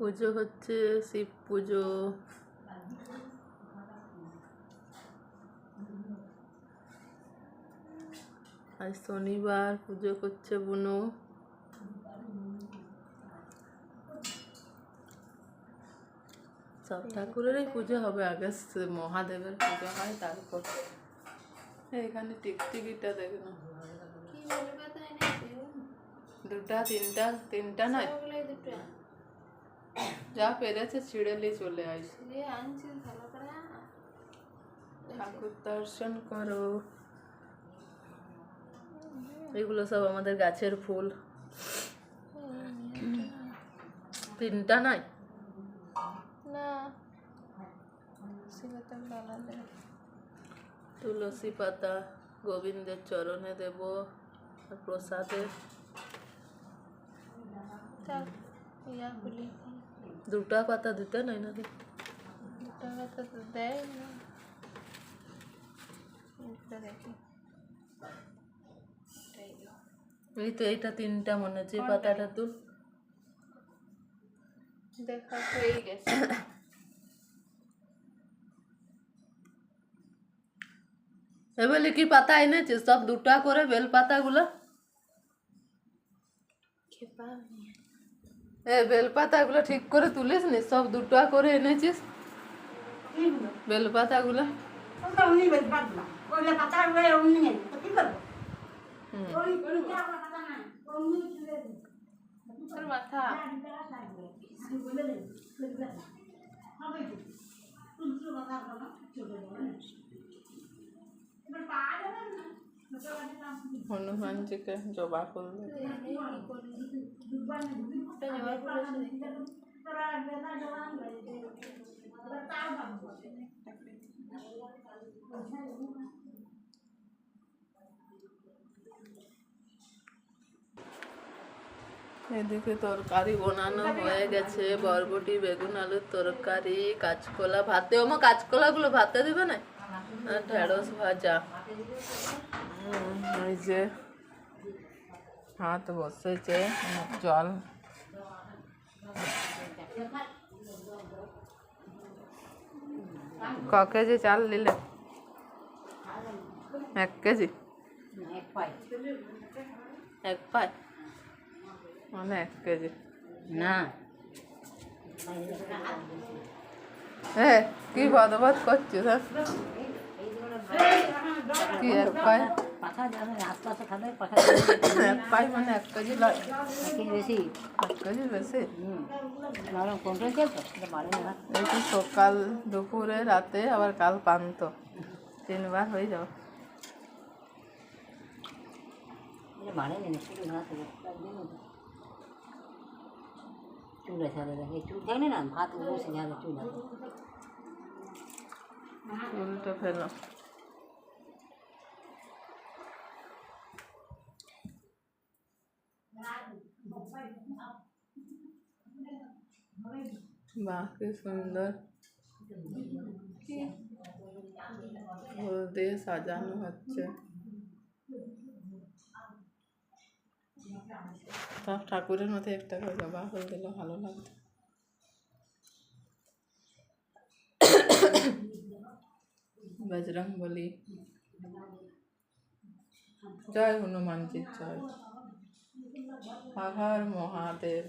পুজো হচ্ছে শিব পুজো। আজ শনিবার পুজো করছে বুনু। সব ঠাকুরেরই পুজো হবে, আগে মহাদেবের পুজো হয় তারপর। এখানে টিকটিকিটা দেখুন, দুটা তিনটা, তিনটা নয় যা পেরেছে ছিঁড়েলি চলে আসে। ঠাকুর দর্শন করো। এগুলো সব আমাদের গাছের ফুল। তিনটা নয় না, তুলসী পাতা গোবিন্দের চরণে দেব আর প্রসাদে। দুটা পাতা দিতে নয় নাকি? দুটা পাতা তো দেয় না। এই তো এইটা তিনটা মনে হচ্ছে, পাতাটা তুল। দেখা হয়ে গেছে। এবারে কি পাতা এনেছিস? সব দুটা করে বেল পাতাগুলো। বেল পাতাগুলো ঠিক করে তুলিস নি? সব দুটা করে এনেছিস বেল পাতাগুলো। মাথা হনুমানজিকে জবা ফুল এদিকে তরকারি বানানো হয়ে গেছে, বরবটি বেগুন আলুর তরকারি, কাঁচকলা ভাতে। ওমা কাঁচকলাগুলো ভাতে দিবে না? আর ঢেঁড়স ভাজা। এই যে হাত বসেছে, জল ক কেজি চাল নিলে? 1 কেজি, 1 পাই মানে 1 কেজি না। হ্যাঁ, কি বদবাদ করছিস? কি 1 পাই? 1 পাই মানে 1 কেজি লয়? বেশি 1 কেজি বেশি। কন্ট্রোল এই তো সকাল দুপুরে রাতে আবার কাল পান্ত, 3 বার হয়ে যাও। চুলা ছাড়ে দেখে চুল থাকে না, ভাত বসে যাবে চুলা। উল্টো ফেলো। বাহ কি সুন্দর ফুল দিয়ে সাজানো হচ্ছে। সব ঠাকুরের মধ্যে একটা করে জবা ফুল দিলে ভালো লাগতো। বজরংবলী জয়, হনুমানজির জয়, হর হর মহাদেব।